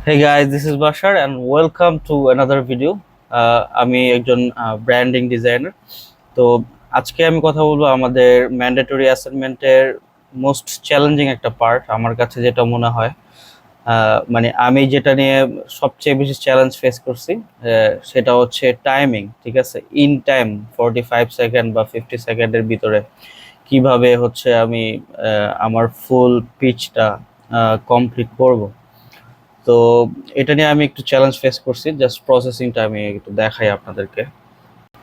Hey guys, this is Bashar and welcome to another video. আমি একজন branding designer. তো আজকে আমি কথা বলবো আমাদের ম্যান্ডেটরি অ্যাসাইনমেন্টের মোস্ট চ্যালেঞ্জিং একটা পার্ট আমার কাছে যেটা মনে হয়। মানে আমি যেটা নিয়ে সবচেয়ে বেশি চ্যালেঞ্জ ফেস করছি সেটা হচ্ছে টাইমিং। ঠিক আছে, ইন টাইম 45 সেকেন্ড বা 50 সেকেন্ডের ভিতরে কিভাবে হচ্ছে আমি আমার ফুল পিচটা কমপ্লিট করব। তো এটা নিয়ে আমি একটু চ্যালেঞ্জ ফেস করছি, জাস্ট প্রসেসিংটা আমি একটু দেখাই আপনাদেরকে।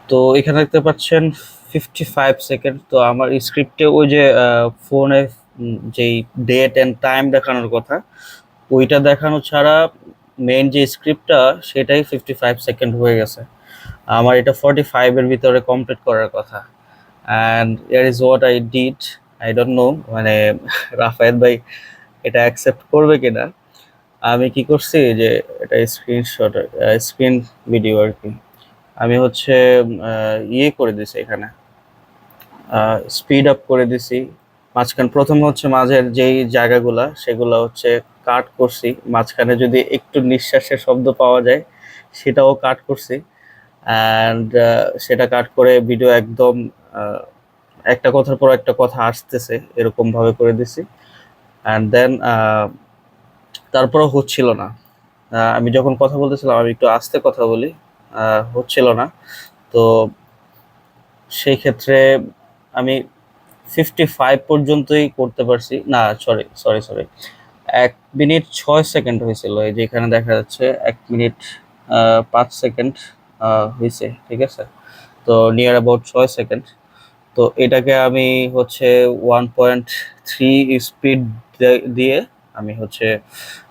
তো এখানে দেখতে পাচ্ছেন 55 সেকেন্ড। তো আমার স্ক্রিপ্টে ওই যে ফোনে যেই ডেট অ্যান্ড টাইম দেখানোর কথা ওইটা দেখানো ছাড়া মেইন যে স্ক্রিপ্টটা সেটাই 55 সেকেন্ড হয়ে গেছে। আমার এটা 45-এর ভিতরে কমপ্লিট করার কথা, and year is what I did. I don't know মানে রাফায়েত ভাই এটা অ্যাকসেপ্ট করবে কিনা। আমি কি করছি যে এটা স্ক্রিনশট, স্ক্রিন ভিডিও আর কি। আমি হচ্ছে ইয়ে করে দিছি, এখানে স্পিড আপ করে দিছি। প্রথমে হচ্ছে মাঝের যেই জায়গাগুলা সেগুলো হচ্ছে কাট করছি, মাঝখানে যদি একটু নিঃশ্বাসের শব্দ পাওয়া যায় সেটাও কাট করছি। অ্যান্ড সেটা কাট করে ভিডিও একদম আহ, একটা কথার পর একটা কথা আসতেছে এরকম ভাবে করে দিছি। অ্যান্ড দেন তারপরেও হচ্ছিল না। আমি যখন কথা বলতেছিলাম আমি একটু আস্তে কথা বলি, হচ্ছিল না। তো সেই ক্ষেত্রে আমি 55 পর্যন্তই করতে পারছি না। Sorry sorry sorry, 1 minute 6 second হয়েছিল, এই যে এখানে দেখা যাচ্ছে 1 মিনিট 5 সেকেন্ড হয়েছে। ঠিক আছে, তো নিয়ার অ্যাবাউট 6 সেকেন্ড। তো এটাকে আমি হচ্ছে 1.3 স্পিড দিয়ে আমি হচ্ছে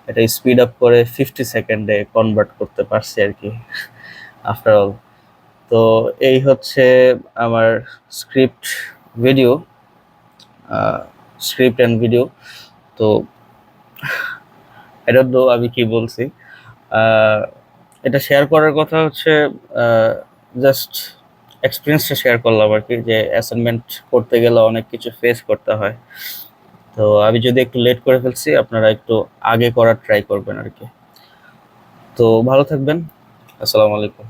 এটা স্পিড আপ করে 50 সেকেন্ডে কনভার্ট করতে পারছি আর কি, আফটার অল। তো এই হচ্ছে আমার script video, script and video. তো এটা তো আমি কি বলছি, আহ, এটা শেয়ার করার কথা হচ্ছে জাস্ট এক্সপিরিয়েন্সটা শেয়ার করলাম আর কি, যে অ্যাসাইনমেন্ট করতে গেলে অনেক কিছু ফেস করতে হয়। তো আমি যদি একটু লেট করে ফেলছি আপনারা একটু আগে করার ট্রাই করবেন আর কি। তো ভালো থাকবেন, আসসালামু আলাইকুম।